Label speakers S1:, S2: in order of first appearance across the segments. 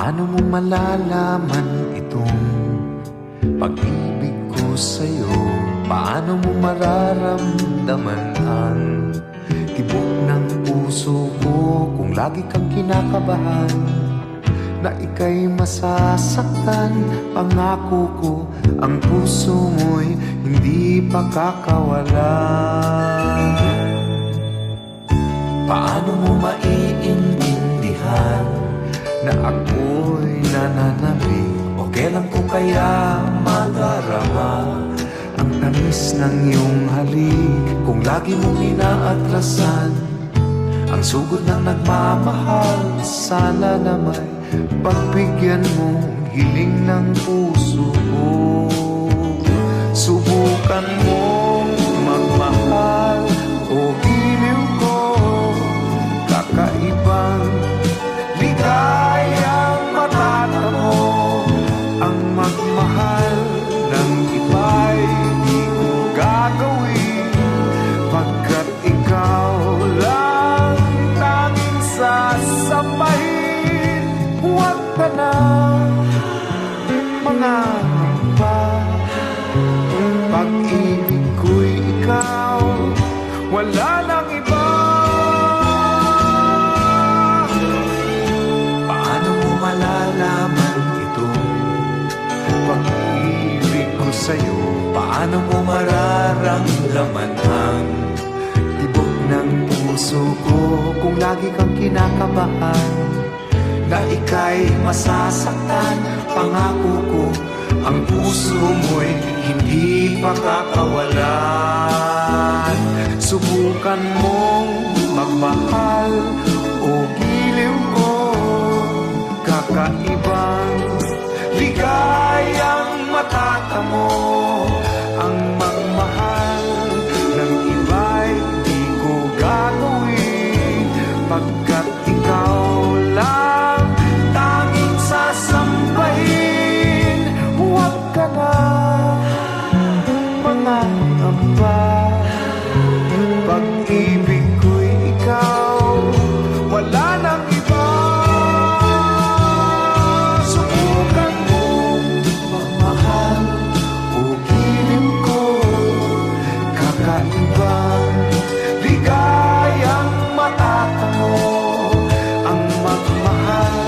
S1: Paano mo malalaman itong pag-ibig ko sa'yo? Paano mo mararamdaman ang tibok ng puso ko kung lagi kang kinakabahan na ika'y masasaktan? Pangako ko, ang puso mo'y hindi pa kakawalan. Paano mo maiintindihan na ako'y nananabik? O kailan ko kaya madarama ang tamis ng iyong halik? Kung lagi mong inaatrasan ang sugod ng nagmamahal, sana na may pagbigyan mo hiling ng puso ko. Subukan mong magmahal o giliw ko, kakaibang ligayang matatamo. Ang magmahal ng iba'y di ko gagawin, pagkat ikaw lang tanging sasampahin. Huwag ka na mangangamba, pag-ibig ko'y ikaw, wala nang iba. Paano mo malalaman itong pag-ibig ko sa'yo? Paano mo mararamdaman ang tibok ng puso ko kung lagi kang kinakabahan na ika'y masasaktan? Pangako ko, ang puso mo'y hindi pa kakawalan. Subukan mong magmahal o giliw ko, kakaibang ligayang matatamo. Ang magmahal ng iba'y di ko gagawin, pagkat ikaw lang tanging sasampahin. Huwag ka na mangangamba, pag-ibig ko'y ikaw, wala nang iba. Subukan mong magmahal o giliw ko, kakaibang ligayang matatamo. Ang magmahal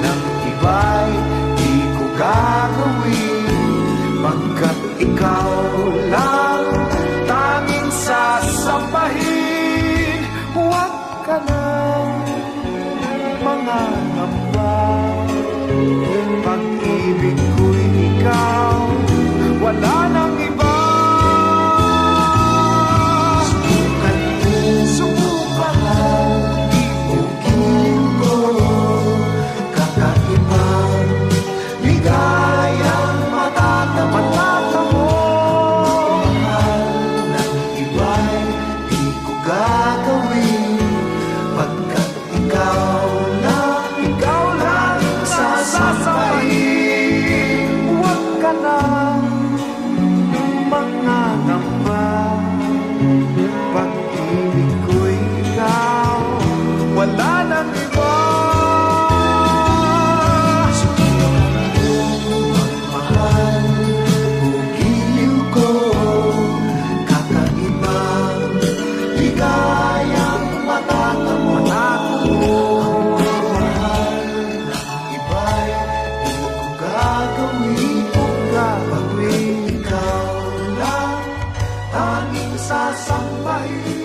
S1: ng iba'y di ko gagawin, pagkat ikaw lang tanging sasampahin. Huwag ka na mangangamba, pag-ibig ko'y ikaw, wala nang iba. Subukan mo, giliw ko, kakaibang ligayang matatamo. Mahal ng iba'y di ko gagawin, pagkat ikaw lang sasampahin. Huwag ka na mangangamba, pag-ibig ko'y ikaw, wala nang iba. Magmahal o giliw ko, kakaibang ligayang matatamo. Ang magmahal ng iba'y di ko gagawin, pag ikaw lang tanging sasampahin.